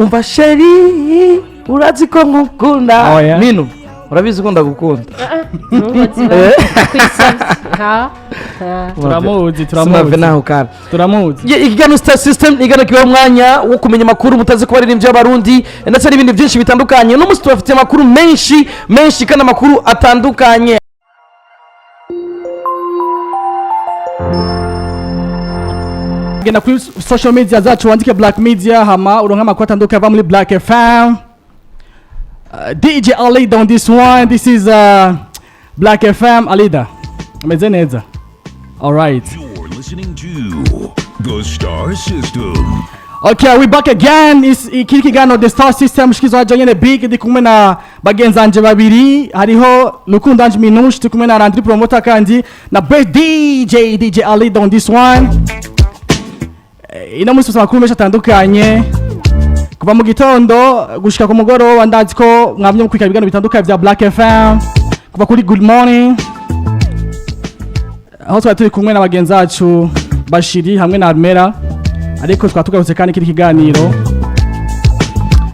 umva sheri urazi ko nkukunda Oh, yeah. Minu urabizi ko ndagukunda turamuzi Sinave naho kana turamuzi igano star system igano kiwa mwanya wo kumenya makuru mutazi ko baririmbye y'abarundi ndetse n'ibindi byinshi bitandukanye no musi tubafite makuru menshi kana makuru atandukanye. genda kuri social media zacu wandike Black Media hama uronka makuru atandukanye ava muri Black FM. DJ Alida on this one. This is Black FM. Alida ameze neza. All right, You're listening to the Star System. okay, we back again. Is ikirikigano the Star System shikizo ajanye ne big ndi kumwe na bagenzanje babiri hariho Lukundanje Minush ndi kumwe na Landry Promoter kandi na best DJ Alida on this one. Ina musi makuru menshi atandukanye kuva mu gitondo gushika ku mugoroba ndazi ko mwamye mu kwika ibigano bitandukanye vya Black FM kuva kuri Good Morning aho twari kumwe na bagenzi bacu Bashiri hamwe na Armera ariko twatugarutse kandi kiri kiganiro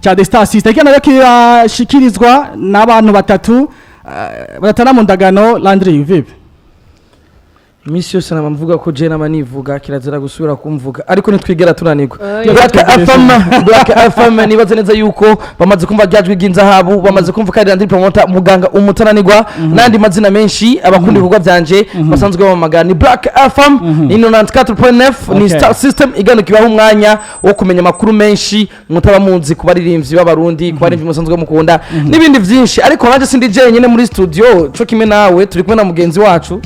cha The Star System kandi kirashikirizwa n'abantu batatu baratana mu ndagano. Landry vipi? Misi yose namvuga ko je namanivuga kirazira gusubira kumvuga ariko nitwigera tunanirwa. Black FM nibaze neza yuko bamaze kumva ryajwe ginzahabu bamaze kumva kandi Landry Promoter muganga umutananirwa nandi mazina menshi abakundi ibikorwa byanje basanzwe bamagana ni Black FM ni 94.9 ni Star System igano kibaho umwanya wo kumenya makuru menshi mutaba munzi kubaririmbyi b'abarundi kubaririmbyi musanzwe mukunda n'ibindi byinshi ariko nanje sindi je nyene muri studio cyo kimwe nawe turi kumwe na mugenzi wacu.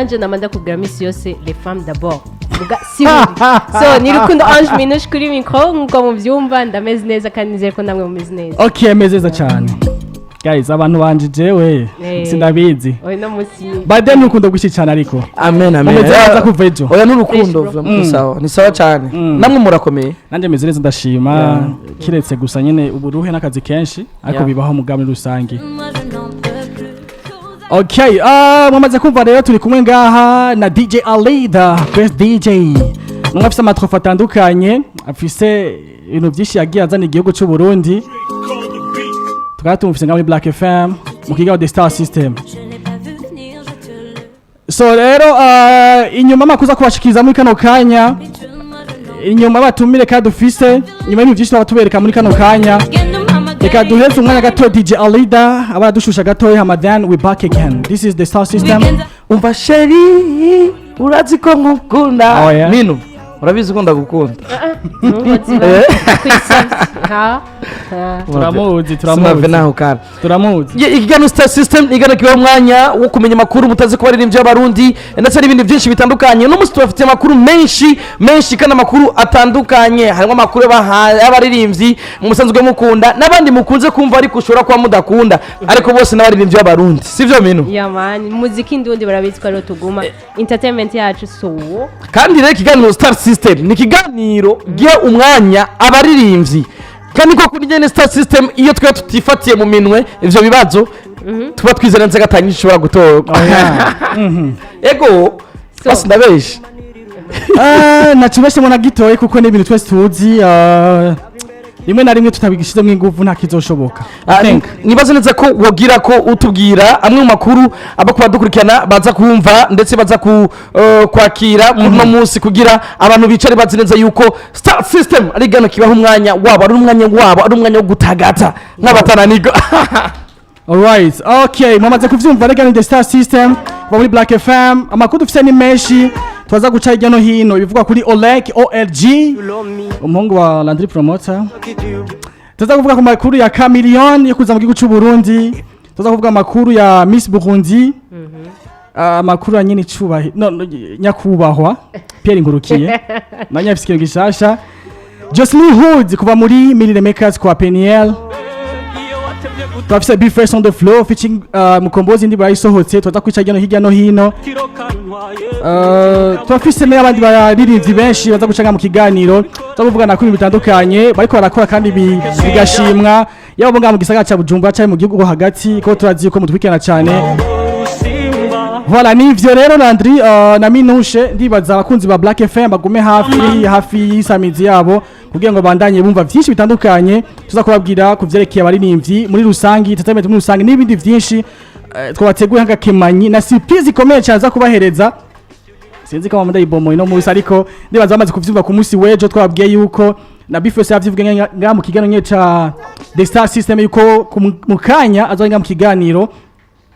Nanje namanda kubwira misi yose les femmes d'abord muga si so ni Rukundo Ange Minush kuri micro nkuko muvyumva ndameze neza kandi nizeye ko namwe mumeze neza. Okay, mezeza cyane guys, abantu banje jewe sindabizi oya no musi bade n'urukundo gushi cyane ariko amen meza kuva ejo oya n'urukundo ni sawa cyane namwe murakomeye nanje meze neza ndashima kiretse gusa nyene uburuhe n'akazi kenshi ariko bibaho mugambi rusangi. Okay, mwamaze kumva rero turi kumwe ngaha na DJ Alida, best DJ. Mwafise amatrofa atandukanye, afise ibintu byinshi yagiye azana igihugu cy'u Burundi. Tugatumufise ngaho muri Black FM, mu kigaho The Star System. So rero inyuma makuza kubashikiriza muri kano kanya, inyuma batumire kandi dufise, inyuma y'ibintu byinshi batubereka muri kano kanya. Reka duheze umwanya gato DJ Alida abadushusha gato Hamadan. We back again. This is the Star System. Umva sheri urazi ko nkukunda Minu urabizi ko ndagukunda turamuzi Sinave naho kana turamuzi igano Star System igano kiwa mwanya wo kumenya makuru mutazi ko baririmbye y'abarundi ndetse n'ibindi byinshi bitandukanye no musi tubafite makuru menshi kana makuru atandukanye harimo makuru y'abaririmbyi musanzwe mukunda n'abandi mukunze kumva ariko ushobora kwa mudakunda ariko bose n'abaririmbye y'abarundi sivyo Minu? Yeah man, muziki ndundi barabizi ko tuguma entertainment yacu so kandi rero ikiganiro Star System ni kiganiro gihe umwanya abaririmbyi kandi ko kuri nyene Star System iyo twe tutifatiye mu minwe ivyo bibazo tuba twizera nze gatanye ishobora gutorwa. Ego basi ndabeshe nakibeshe mona gitoye kuko n'ibintu twese tuzi rimwe na rimwe tutabigishizemo ingufu nta kizoshoboka. Nibaze neza ko wogira ko utubwira amwe mu makuru abakuba dukurikirana baza kumva ndetse baza kwakira no munsi kugira abantu bicare bazi neza yuko Star System ari gano kibaho umwanya wabo ari umwanya wo gutagata n'abatananigo. Alright, okay, mwamaze kuvyumva rega ni The Star System kwa muri Black FM. Amakuru dufise ni menshi twaza guca hirya no hino bivugwa kuri OLG umuhungu wa Landry Promoter. Tuza kuvuga ku makuru ya Chameleone yo kuza mu gihugu cy'u Burundi. Tuza kuvuga amakuru ya Miss Burundi. Amakuru ya nyine cyubahi nyakubahwa Pierre Ngurukiye na nyafise gishasha. Jocelyn Hood kuva muri Millie Makers kwa Peniel. Twafise Be Fresh on the Floor featuring mukombozi ndi bayisohotse twaza kwica hirya no hino. Twafise n'abandi baririmbyi benshi baza gucanga mu kiganiro tuzavugana kuri bitandukanye bariko barakora kandi bigashimwa yabo ngaho mu gisagara ca Bujumbura cyane mu gihugu hagati ko turazi ko mutwikana cyane. Voilà, nivyo rero Landry na Minushe ndibaza abakunzi ba Black FM bagume hafi y'isamizi yabo kugira ngo bandanye bumva byinshi bitandukanye tuza kubabwira ku vyerekeye abaririmbyi muri rusangi entertainment muri rusangi n'ibindi byinshi twabateguye nk'agakemanyi na surprise ikomeye cyane za kubahereza sinzi ko amanda ibomo ino munsi ariko ndibaza bamaze kuvyumva ku munsi wejo twababwiye yuko na bifose yavyivuga nga mu kiganiro ca The Star System yuko mu kanya azoga mu kiganiro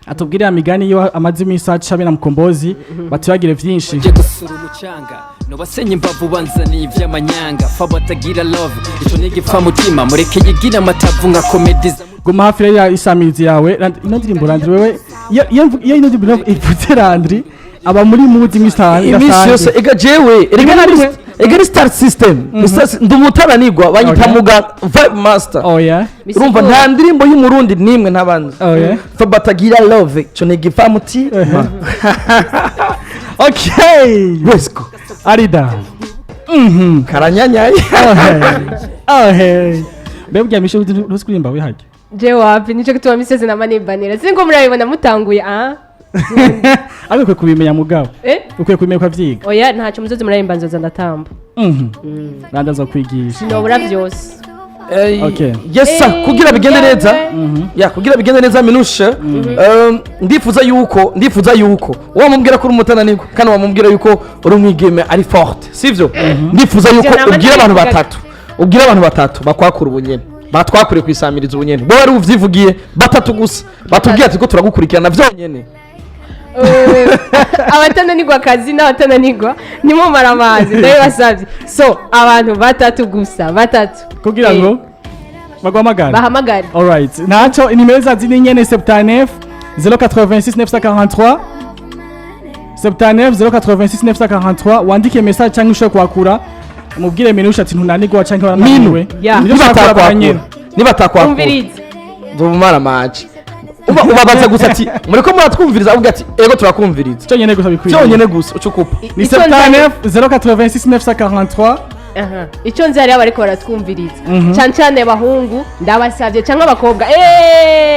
atubwirira migani yo amazi imisa cabe na mukombozi batuyagire vyinshi je gusura umucanga no basenye imbavu banzaniye ivy'amanyanga fa batagira love ico nigipfa mutima mureke yigira amatavu nka comedy guma hafi ya isamizi yawe ino ndirimbo Landry wewe iyo ino ndirimbo iputse Landry aba muri muzi imisi yose ega jewe ega Star System ndumutananirwa banyita muga vibe master urumva nta ndirimbo y'umurundi nimwe ntabanze fa batagira love cyo nigipfa mutima okay let's go arida karanyanyaye mbebya misho rusikurimba we haje je wapi nico gituma miseze na manibanira singo murabibona mutanguye ariko kubimenya mugabo ukwiye kubimenya kwa vyiga oya ntacyo muzoze murayimba nzoza ndatamba nandaza kwigisha sinobura byose okay yes kugira bigende neza kugira bigende neza minushe ndifuza yuko wamubwira ko uri umutananirwa kandi wamubwira yuko uri umwigeme ari forte sivyo ndifuza yuko ubwira abantu batatu bakwakura ubunyene batwakure kwisamiriza ubunyene bo wari uvyivugiye batatu gusa batubwiye ati ko turagukurikirana vyonyene abatananirwa akazi n'abatananirwa nimumara amazi ndabibasavye so abantu batatu gusa batatu kugira ngo bahamagare alright naco inimero zazi ni nyene 79 086 943 79 086 943 wandike message cyangwa usho kwakura umubwire minusha ati ntunanirwa cyangwa warananiwe niba umvirize ndumara maji ubabaza gusa ati mureko muratwumviriza avuga ati ego turakumviriza cyonyene gusa bikwiye cyonyene gusa ucukupa ni 79 086 943 icyo nzi hari abariko baratwumviriza cyane cyane bahungu ndabasavye cyangwa abakobwa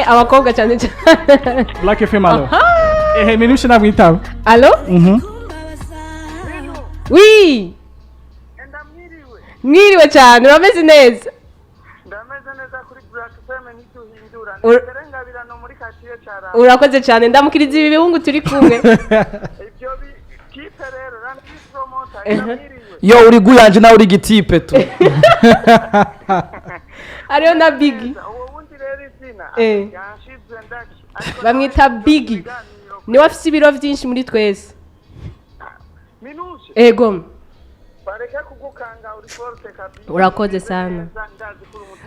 abakobwa cyane cyane Black FM alo minusha nabwitaba alo oui mwiriwe cyane urameze neza ndameze neza kuri Black FM nituhindura nderengabirano muri katiye cyara urakoze cyane ndamukiriza ibi bihungu turi kumwe ibyo kipe rero rampi promoter ndamwiriwe yo uri guyanje nawe uri gitipe tu ariyo na Biggie uwo wundi rero izina yanshizwe ndaki bamwita Biggie niwe afite ibiro byinshi muri twese minushe ego bareke kugukanga uri forte kabisa urakoze sana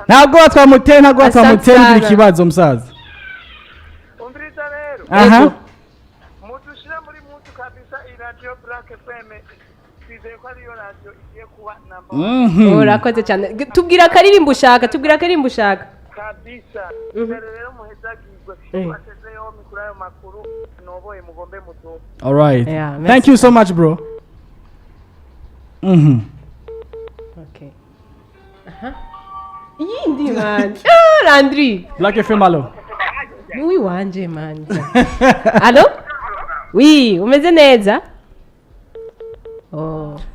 ntabwo twamutera ngira ikibazo musaza umviriza rero mudushira muri mutu kabisa radio Black FM twizeye ko ariyo radio igiye kuba number urakoze cyane tubwira akaririmbo ushaka kabisa rero muhezagirwe batezeyo mikuru ayo makuru noboye mugombe muto alright thank you so much bro okay yindi man Landry Black FM alo ni wanje man alo oui umeze neza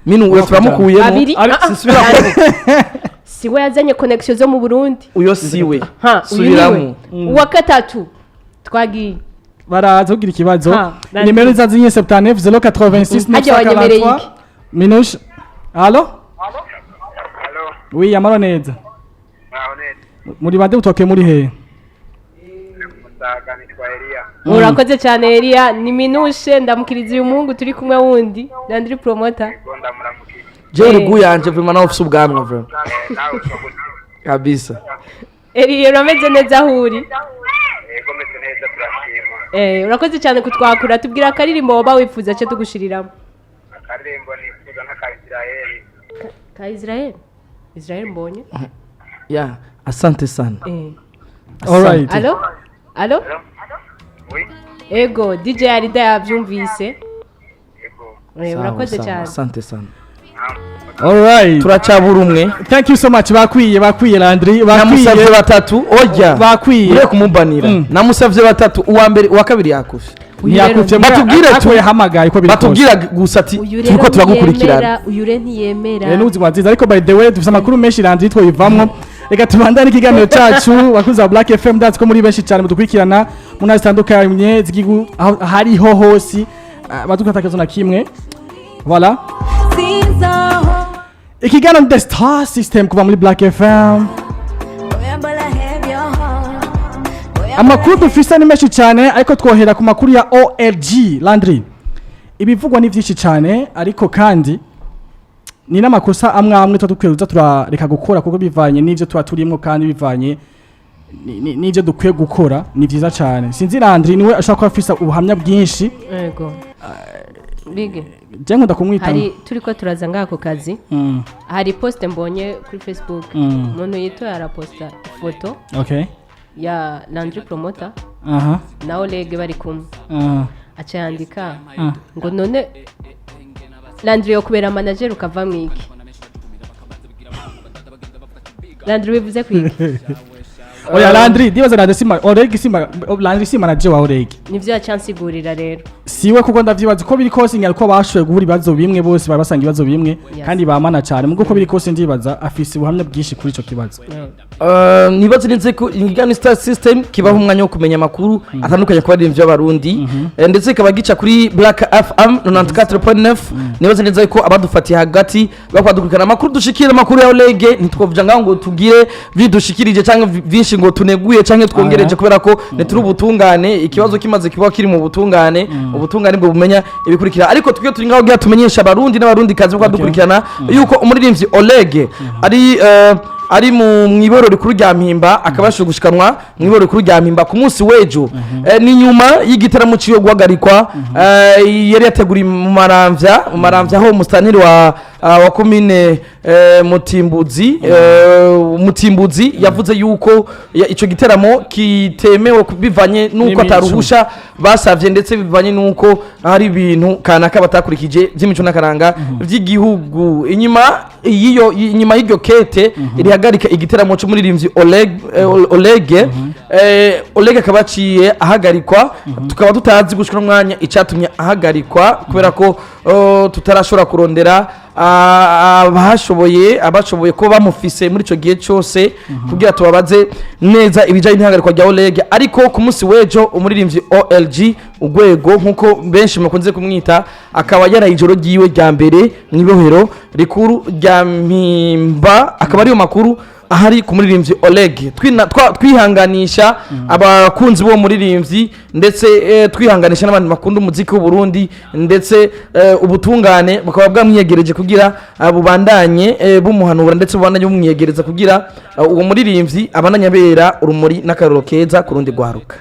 minu we turamukuyemo sisubira siwe yazanye connection zo mu Burundi uyo siwe subiramo uwa gatatu twagiye baraza kugira ikibazo nimero zazinye 79 086 943 minush alo oui amaro neza muri bande utoke muri he urakoze cyane Elia ni minushe ndamukiriza uyu muhungu turi kumwe wundi Landry promoter je uri guyanje vraiment nawe ufite ubwanwa vraiment kabisa Eri urameze neza aho uri? Yego meze neza turashima. Urakoze cyane kutwakura tubwira akaririmbo waba wifuza cyo tugushiriramo. Akaririmbo nifuza nk'aka Israeli. Ka Israeli? Israeli mbonye? Yeah, asante sana. All right. Allo? Allo? Oui. Ego, DJ Arida yabyumvise. Yego. Urakoze cyane. Asante sana. All right. Turacabura umwe. Thank you so much. Bakwiye Landry. Namusavye batatu. Oya. Bakwiye. Ure kumubanira. Namusavye batatu. Uwa mbere, uwa kabiri yakufye. ntiyakuvye batubwire tu yahamagaye ko biri batubwira gusa ati turiko turagukurikirana uyure ntiyemera n'ubuzima nziza ariko by the way dufite amakuru menshi Landry twivamwo reka tubandane ikiganiro cyacu bakuza Black FM dance ko muri benshi cyane mudukurikirana mu ntara zitandukanye z'igihugu hariho hose badukatakazo na kimwe voilà ikiganiro The Star System kuva muri Black FM amakuru dufise ni menshi cyane ariko twohera ku makuru ya OLG Landry ibivugwa ni byinshi cyane ariko kandi ni n'amakosa amwe dukwiye turareka gukora kuko bivanye n'ivyo tuba turimo kandi bivanye n'ivyo dukwiye gukora ni vyiza cyane sinzi Landry niwe ashaka kuba afisa ubuhamya bwinshi yego bige je nkunda kumwita hari turiko turaza ngako kazi hari post mbonye kuri Facebook umuntu yitwa araposta foto okay ya Landry promoter na Oleg bari kumwe acha yandika ngo none Landry yo kubera manager ukava mwiki Landry bivuze kwiki oya Landry dibaza Landry sima Oleg sima Landry sima manager wa Oleg nivyo yacansigurira rero siwe kuko ndavyibaza ko biri kose nyariko bashoye guhura ibibazo bimwe bose bari basanga ibibazo bimwe kandi bamana cyane mugo ko biri kose ndibaza afise ubuhamya bwinshi kuri ico kibazo nibaze neze ko ingana Star System kibaho umwanya wo kumenya amakuru atandukanye ku baririmbyi b'abarundi ndetse kaba gica kuri Black FM 94.9 nibaze neze ko abadufatiye hagati bakwadukurikana amakuru dushikira amakuru ya Oleg ntitwovuga ngo tugire vidushikirije cyangwa vinshi ngo tuneguye cyangwa twongereje kubera ko neturi ubutungane ikibazo kimaze kibaho kiri mu butungane ubutungane bwo bumenya ibikurikira ariko twiyo turi ngaho tumenyesha abarundi n'abarundi kazi bakwadukurikana yuko umuririmbyi Oleg ari mu mwiboro rikuru rya Mpimba akabasha gushikanwa mwiboro rikuru rya Mpimba ku munsi wejo ni nyuma y'igitaramo ciyo guhagarikwa yari yateguri mu maramvya ho mustaniri wa commune Mutimbuzi yavuze yuko ico giteramo kitemewe bivanye nuko ataruhusha basavye ndetse bivanye nuko hari ibintu kanaka batakurikije by'imico nakaranga by'igihugu inyuma y'iryo kete irihagarika igiteramo cyo muri rimvyi Oleg akabaciye ahagarikwa tukaba tutazi gushika umwanya icatumye ahagarikwa kubera ko tutarashobora kurondera abashoboye ko bamufise muri ico gihe cyose kugira tubabaze neza ibijanye n'ihagarikwa rya Oleg ariko ku munsi wejo umuririmbyi OLG ugwego nkuko benshi mukunze kumwita akaba yarayijoro giwe rya mbere mwibohero rikuru rya Mpimba akaba ariyo makuru ahari ku muririmbyi Oleg twihanganisha abakunzi bo muririmbyi ndetse twihanganisha n'abandi bakunda umuziki w'u Burundi ndetse ubutungane bakaba bwamwiyegereje kugira bubandanye bumuhanura ndetse bubandanye bumwiyegereza kugira uwo muririmbyi abananyabera urumuri n'akaroro keza kurundi gwaruka